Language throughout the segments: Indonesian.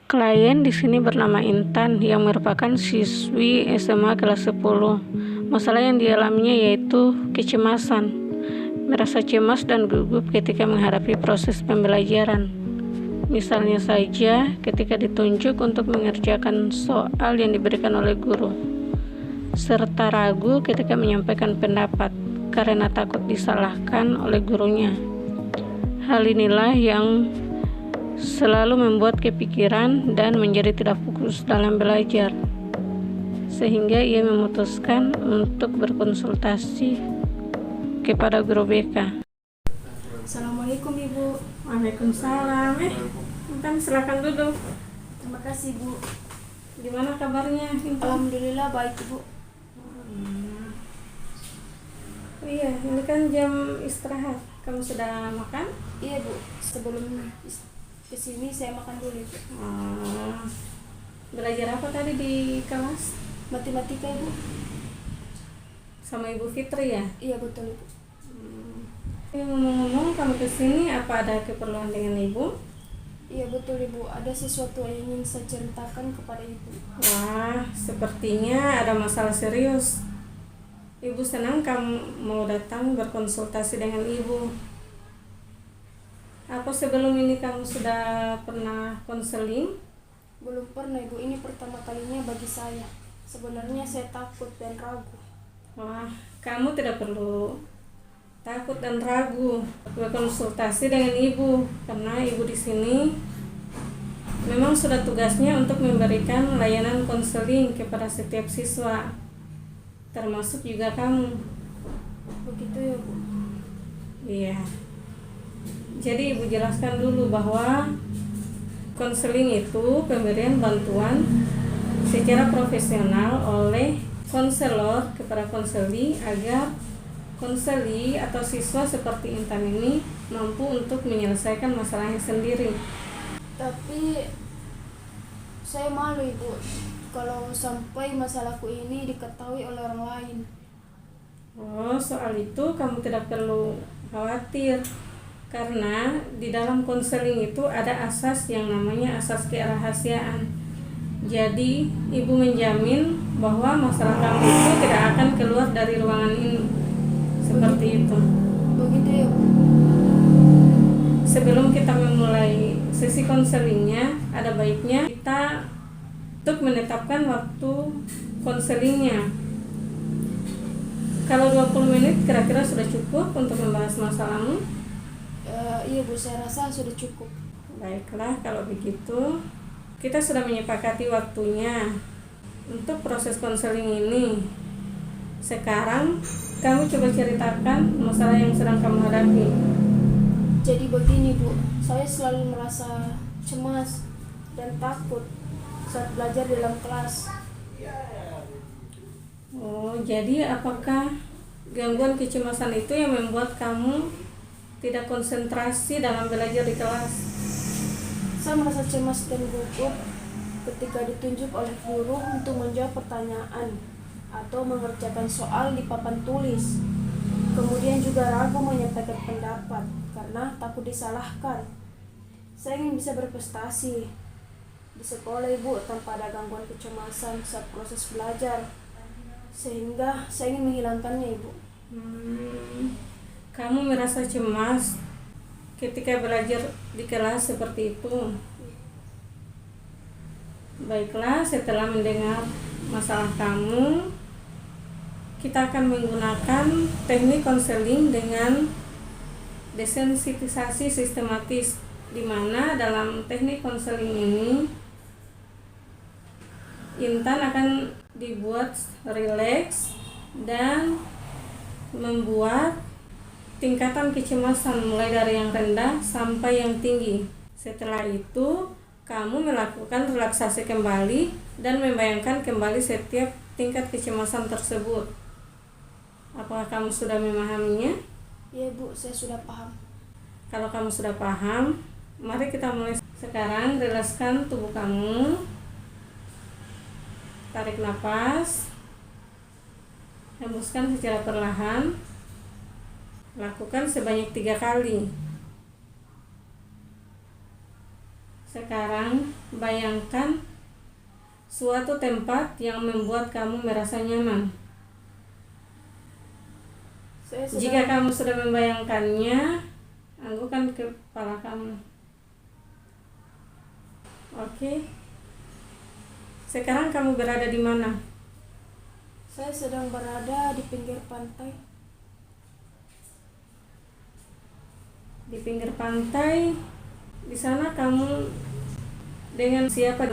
Klien di sini bernama Intan yang merupakan siswi SMA kelas 10. Masalah yang dialaminya yaitu kecemasan, merasa cemas dan gugup ketika menghadapi proses pembelajaran. Misalnya saja ketika ditunjuk untuk mengerjakan soal yang diberikan oleh guru, serta ragu ketika menyampaikan pendapat karena takut disalahkan oleh gurunya. Hal inilah yang selalu membuat kepikiran dan menjadi tidak fokus dalam belajar, sehingga ia memutuskan untuk berkonsultasi kepada guru BK. Assalamualaikum Ibu. Waalaikumsalam. Intan, silakan duduk. Terima kasih Bu. Gimana kabarnya, Intan? Alhamdulillah baik Ibu. Iya, ini kan jam istirahat. Kamu sudah makan? Iya Bu, sebelum kesini saya makan dulu Ibu. Belajar apa tadi di kelas? Matematika Ibu. Sama Ibu Fitri ya? Iya betul Ibu. Ngomong-ngomong, kamu kesini apa ada keperluan dengan Ibu? Iya betul Ibu, ada sesuatu yang ingin saya ceritakan kepada Ibu. Wah, sepertinya ada masalah serius. Ibu senang kamu mau datang berkonsultasi dengan Ibu. Apa sebelum ini kamu sudah pernah konseling? Belum pernah Ibu, ini pertama kalinya bagi saya. Sebenarnya saya takut dan ragu. Wah, kamu tidak perlu takut dan ragu berkonsultasi dengan Ibu, karena Ibu di sini memang sudah tugasnya untuk memberikan layanan konseling kepada setiap siswa, termasuk juga kamu. Begitu ya Bu? Iya. Jadi Ibu jelaskan dulu bahwa konseling itu pemberian bantuan secara profesional oleh konselor kepada konseli agar konseli atau siswa seperti Intan ini mampu untuk menyelesaikan masalahnya sendiri. Tapi saya malu Ibu kalau sampai masalahku ini diketahui oleh orang lain. Oh, soal itu kamu tidak perlu khawatir, karena di dalam konseling itu ada asas yang namanya asas kerahasiaan. Jadi Ibu menjamin bahwa masalah kamu itu tidak akan keluar dari ruangan ini. Seperti itu. Begitu ya Bu? Sebelum kita memulai sesi konselingnya, ada baiknya kita untuk menetapkan waktu konselingnya. Kalau 20 menit kira-kira sudah cukup untuk membahas masalahmu? Iya Bu, saya rasa sudah cukup. Baiklah, kalau begitu kita sudah menyepakati waktunya untuk proses konseling ini. Sekarang kamu coba ceritakan masalah yang sedang kamu hadapi. Jadi begini Bu, saya selalu merasa cemas dan takut saat belajar dalam kelas. Oh, jadi apakah gangguan kecemasan itu yang membuat kamu tidak konsentrasi dalam belajar di kelas? Saya merasa cemas dan gugup ketika ditunjuk oleh guru untuk menjawab pertanyaan atau mengerjakan soal di papan tulis. Kemudian juga ragu menyampaikan pendapat karena takut disalahkan. Saya ingin bisa berprestasi di sekolah Ibu tanpa ada gangguan kecemasan saat proses belajar, sehingga saya ingin menghilangkannya Ibu. Kamu merasa cemas ketika belajar di kelas seperti itu? Baiklah, setelah mendengar masalah kamu, kita akan menggunakan teknik konseling dengan desensitisasi sistematis, di mana dalam teknik konseling ini Intan akan dibuat rileks dan membuat tingkatan kecemasan mulai dari yang rendah sampai yang tinggi. Setelah itu, kamu melakukan relaksasi kembali dan membayangkan kembali setiap tingkat kecemasan tersebut. Apakah kamu sudah memahaminya? Iya Bu, saya sudah paham. Kalau kamu sudah paham, mari kita mulai sekarang. Rilekskan tubuh kamu. Tarik nafas, hembuskan secara perlahan. Lakukan sebanyak 3 kali. Sekarang bayangkan suatu tempat yang membuat kamu merasa nyaman. Jika kamu sudah membayangkannya, anggukkan kepala kamu. Oke. Sekarang kamu berada di mana? Saya sedang berada di pinggir pantai. Di pinggir pantai. Di sana kamu dengan siapa?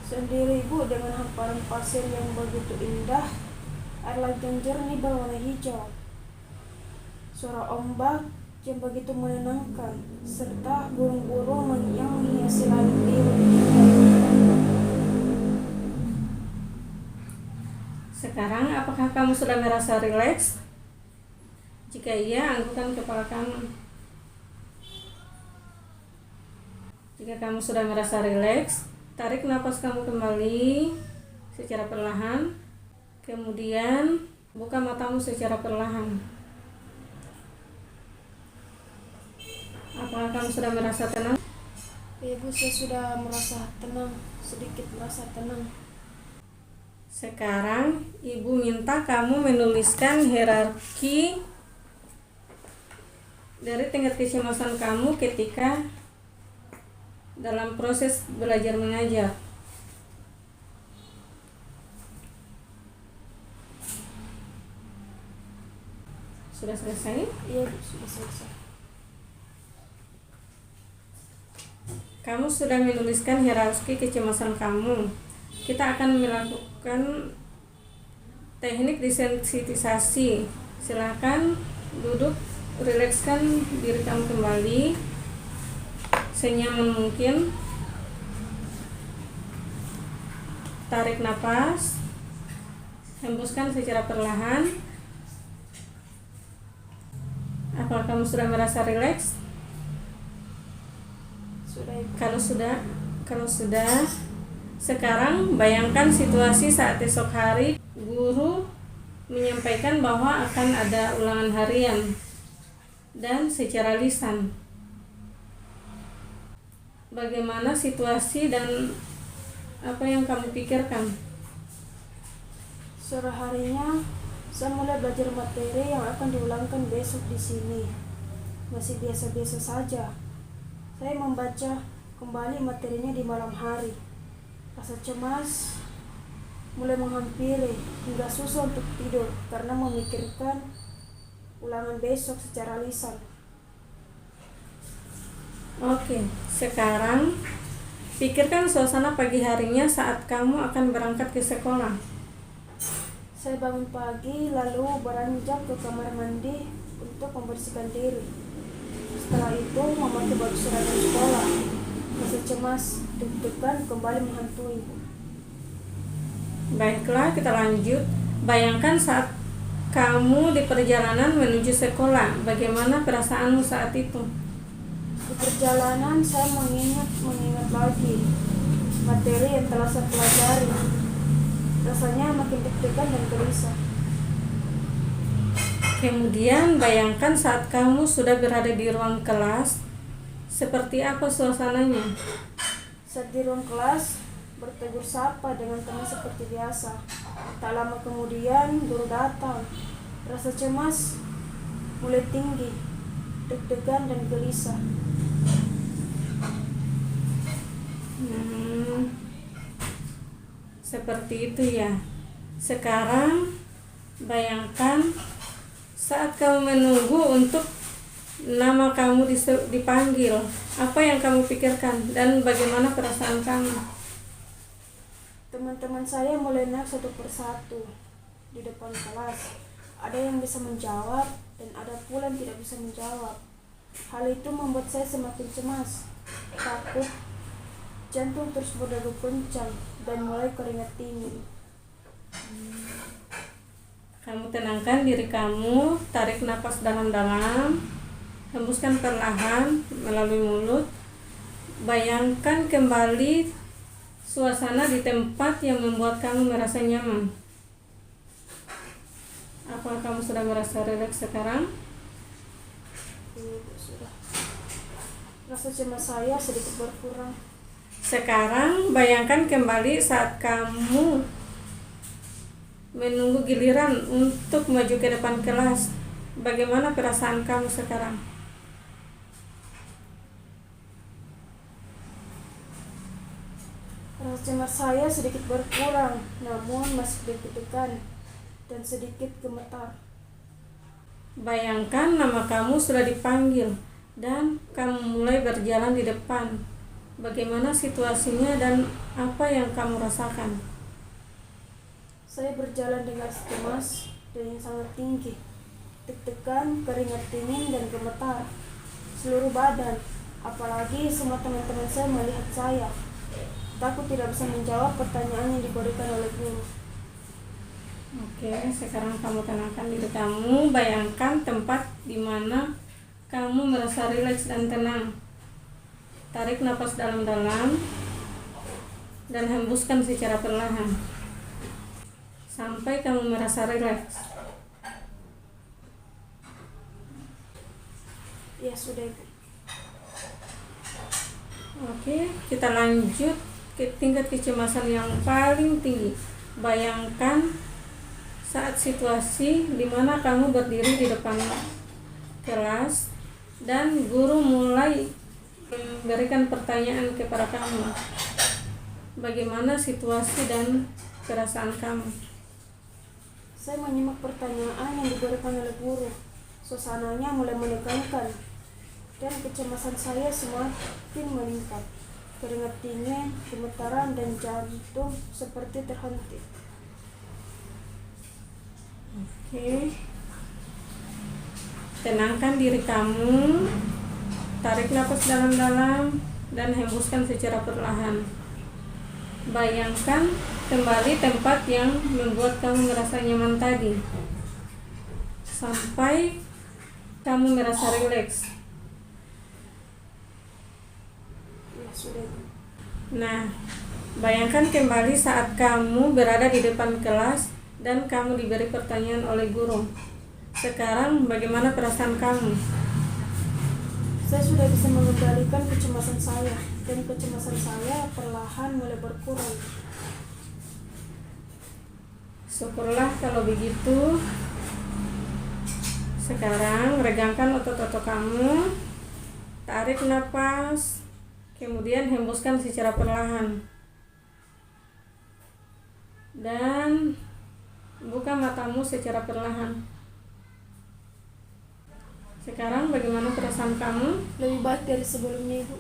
Sendiri Bu, dengan hamparan pasir yang begitu indah, air laut yang jernih berwarna hijau, suara ombak yang begitu menenangkan, serta burung-burung yang menghiasi langit biru. Sekarang apakah kamu sudah merasa rileks? Jika iya, anggukkan kepala kamu. Jika kamu sudah merasa rileks, tarik napas kamu kembali secara perlahan. Kemudian buka matamu secara perlahan. Apakah kamu sudah merasa tenang? Ya Bu, saya sudah merasa tenang, sedikit merasa tenang. Sekarang Ibu minta kamu menuliskan hierarki dari tingkat kecemasan kamu ketika dalam proses belajar mengajar. Sudah selesai? Iya Bu, sudah selesai. Kamu sudah menuliskan hierarki kecemasan kamu. Kita akan melakukan teknik desensitisasi. Silakan duduk, rilekskan diri kamu kembali senyaman mungkin. Tarik napas, hembuskan secara perlahan. Apakah kamu sudah merasa rileks? Sudah Ibu. Kalau sudah, sekarang bayangkan situasi saat esok hari guru menyampaikan bahwa akan ada ulangan harian dan secara lisan. Bagaimana situasi dan apa yang kamu pikirkan? Sore harinya saya mulai belajar materi yang akan diulangkan besok di sini. Masih biasa-biasa saja. Saya membaca kembali materinya di malam hari. Rasa cemas mulai menghampiri hingga susah untuk tidur karena memikirkan ulangan besok secara lisan. Oke, sekarang pikirkan suasana pagi harinya saat kamu akan berangkat ke sekolah. Saya bangun pagi lalu beranjak ke kamar mandi untuk membersihkan diri. Setelah itu memakai baju seragam sekolah. Rasa cemas, deg-degan kembali menghantui. Baiklah, kita lanjut. Bayangkan saat kamu di perjalanan menuju sekolah. Bagaimana perasaanmu saat itu? Di perjalanan saya mengingat lagi materi yang telah saya pelajari. Rasanya makin deg-degan dan gelisah. Kemudian bayangkan saat kamu sudah berada di ruang kelas, seperti apa suasananya? Saat di ruang kelas, bertegur sapa dengan teman seperti biasa. Tak lama kemudian guru datang. Rasa cemas mulai tinggi, deg-degan dan gelisah. Seperti itu ya. Sekarang bayangkan saat kamu menunggu untuk nama kamu dipanggil, apa yang kamu pikirkan dan bagaimana perasaan kamu? Teman-teman saya mulai naik satu persatu di depan kelas. Ada yang bisa menjawab dan ada pula yang tidak bisa menjawab. Hal itu membuat saya semakin cemas, takut, jantung terus berdegup kencang dan mulai keringat dingin. Kamu tenangkan diri kamu, tarik napas dalam-dalam, hembuskan perlahan melalui mulut. Bayangkan kembali suasana di tempat yang membuat kamu merasa nyaman. Apakah kamu sudah merasa rileks sekarang? Sudah. Rasa cemas saya sedikit berkurang. Sekarang bayangkan kembali saat kamu menunggu giliran untuk maju ke depan kelas. Bagaimana perasaan kamu sekarang? Rasa cemas saya sedikit berkurang, namun masih deg-degan dan sedikit gemetar. Bayangkan nama kamu sudah dipanggil dan kamu mulai berjalan di depan. Bagaimana situasinya dan apa yang kamu rasakan? Saya berjalan dengan cemas dan yang sangat tinggi, deg-degan, keringat dingin, dan gemetar seluruh badan. Apalagi semua teman-teman saya melihat saya. Takut tidak bisa menjawab pertanyaan yang diberikan oleh guru. Oke, sekarang kamu tenangkan diri kamu. Bayangkan tempat di mana kamu merasa rileks dan tenang. Tarik napas dalam-dalam dan hembuskan secara perlahan sampai kamu merasa rileks. Ya sudah, Ibu. Oke, kita lanjut ke tingkat kecemasan yang paling tinggi. Bayangkan saat situasi di mana kamu berdiri di depan kelas dan guru mulai memberikan pertanyaan kepada kamu. Bagaimana situasi dan perasaan kamu? Saya menyimak pertanyaan yang diberikan oleh guru. Suasananya mulai menegangkan dan kecemasan saya semakin meningkat. Keringat dingin, gemetaran, dan jantung seperti terhenti. Oke. Tenangkan diri kamu. Tarik nafas dalam-dalam dan hembuskan secara perlahan. Bayangkan kembali tempat yang membuat kamu merasa nyaman tadi. Sampai kamu merasa rileks. Ya sudah, Ibu. Nah, bayangkan kembali saat kamu berada di depan kelas dan kamu diberi pertanyaan oleh guru. Sekarang bagaimana perasaan kamu? Saya sudah bisa mengendalikan kecemasan saya, dan kecemasan saya perlahan mulai berkurang. Syukurlah kalau begitu. Sekarang regangkan otot-otot kamu. Tarik napas, kemudian hembuskan secara perlahan. Dan buka matamu secara perlahan. Sekarang bagaimana perasaan kamu? Lebih baik dari sebelumnya, Ibu.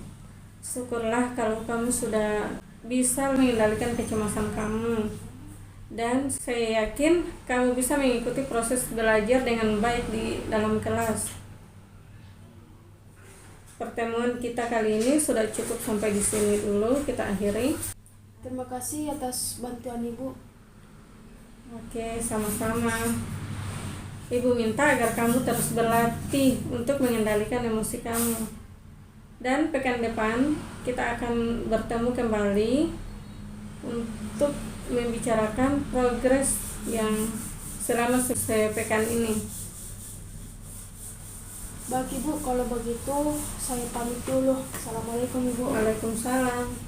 Syukurlah kalau kamu sudah bisa mengendalikan kecemasan kamu. Dan saya yakin kamu bisa mengikuti proses belajar dengan baik di dalam kelas. Pertemuan kita kali ini sudah cukup sampai di sini dulu, kita akhiri. Terima kasih atas bantuan Ibu. Oke, sama-sama. Ibu minta agar kamu terus berlatih untuk mengendalikan emosi kamu. Dan pekan depan kita akan bertemu kembali untuk membicarakan progres yang selama sepekan ini. Baik Ibu, kalau begitu saya pamit dulu. Assalamualaikum Ibu. Waalaikumsalam.